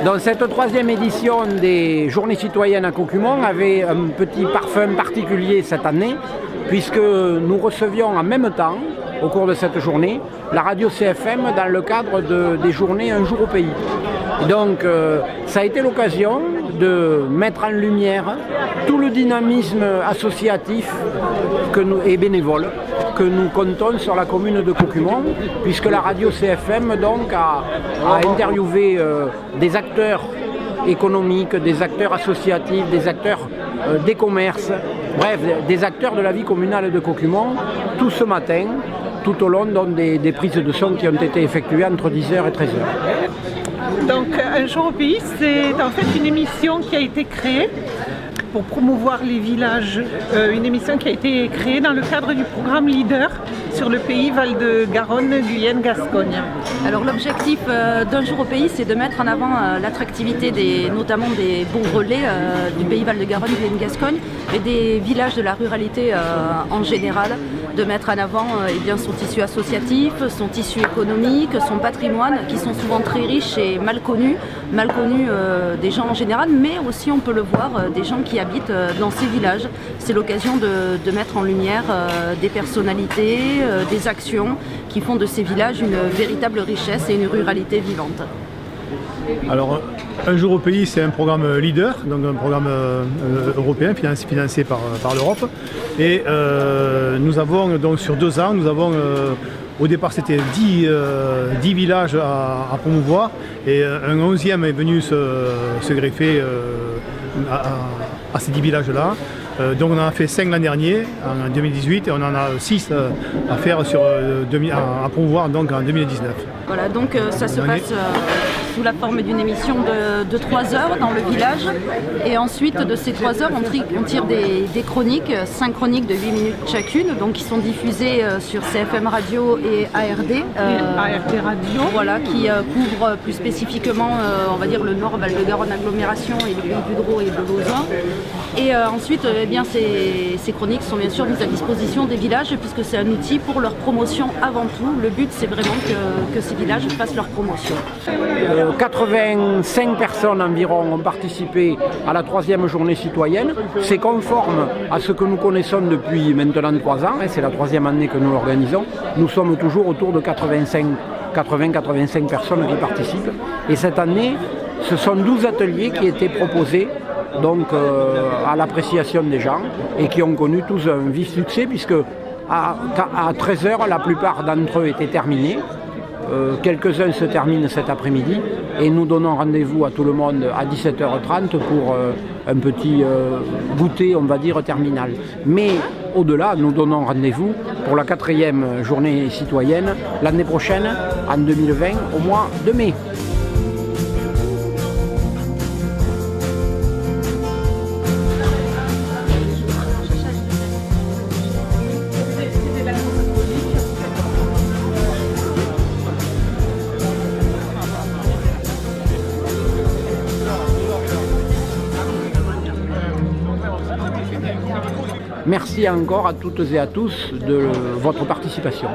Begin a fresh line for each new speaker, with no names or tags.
Donc cette troisième édition des Journées citoyennes à Caucumont avait un petit parfum particulier cette année, puisque nous recevions en même temps, au cours de cette journée, la radio CFM dans le cadre des journées Un jour au pays. Et donc ça a été l'occasion de mettre en lumière tout le dynamisme associatif et bénévole que nous comptons sur la commune de Caucumont, puisque la radio CFM donc, a interviewé des acteurs économiques, des acteurs associatifs, des acteurs des commerces, bref, des acteurs de la vie communale de Caucumont, tout ce matin, tout au long donc, des prises de son qui ont été effectuées entre 10h et 13h.
Donc Un jour au pays, c'est en fait une émission qui a été créée pour promouvoir les villages, une émission qui a été créée dans le cadre du programme Leader sur le pays Val-de-Garonne, Guyenne, Gascogne.
Alors l'objectif d'Un jour au pays, c'est de mettre en avant l'attractivité notamment des bons relais du pays Val-de-Garonne, Guyenne, Gascogne et des villages de la ruralité en général, de mettre en avant son tissu associatif, son tissu économique, son patrimoine qui sont souvent très riches et mal connus des gens en général, mais aussi on peut le voir des gens qui habitent dans ces villages. C'est l'occasion de mettre en lumière des personnalités, des actions qui font de ces villages une véritable richesse et une ruralité vivante.
Alors, Un jour au pays, c'est un programme Leader, donc un programme européen financé par l'Europe. Et nous avons donc sur 2 ans, au départ c'était 10 villages à promouvoir et un 11e est venu se greffer à ces 10 villages-là. Donc on en a fait 5 l'an dernier, en 2018, et on en a 6 à faire à promouvoir donc en 2019.
Voilà, donc ça se passe sous la forme d'une émission de 3 heures dans le village. Et ensuite de ces 3 heures, on tire des chroniques, 5 chroniques de 8 minutes chacune, donc qui sont diffusées sur CFM Radio et ARD.
ARD Radio.
Voilà, qui couvrent plus spécifiquement, on va dire, le Nord, Val-de-Garonne agglomération et le pays du Drô et de Lausanne. Et ensuite, ces chroniques sont bien sûr mises à disposition des villages puisque c'est un outil pour leur promotion avant tout. Le but, c'est vraiment que ces villages fassent leur promotion.
85 personnes environ ont participé à la 3e journée citoyenne. C'est conforme à ce que nous connaissons depuis maintenant 3 ans, et c'est la 3e année que nous l'organisons. Nous sommes toujours autour de 80-85 personnes qui participent. Et cette année, ce sont 12 ateliers qui étaient proposés donc, à l'appréciation des gens et qui ont connu tous un vif succès puisque à 13h, la plupart d'entre eux étaient terminés. Quelques-uns se terminent cet après-midi et nous donnons rendez-vous à tout le monde à 17h30 pour un petit goûter, on va dire, terminal. Mais au-delà, nous donnons rendez-vous pour la 4e journée citoyenne l'année prochaine, en 2020, au mois de mai. Merci encore à toutes et à tous de votre participation.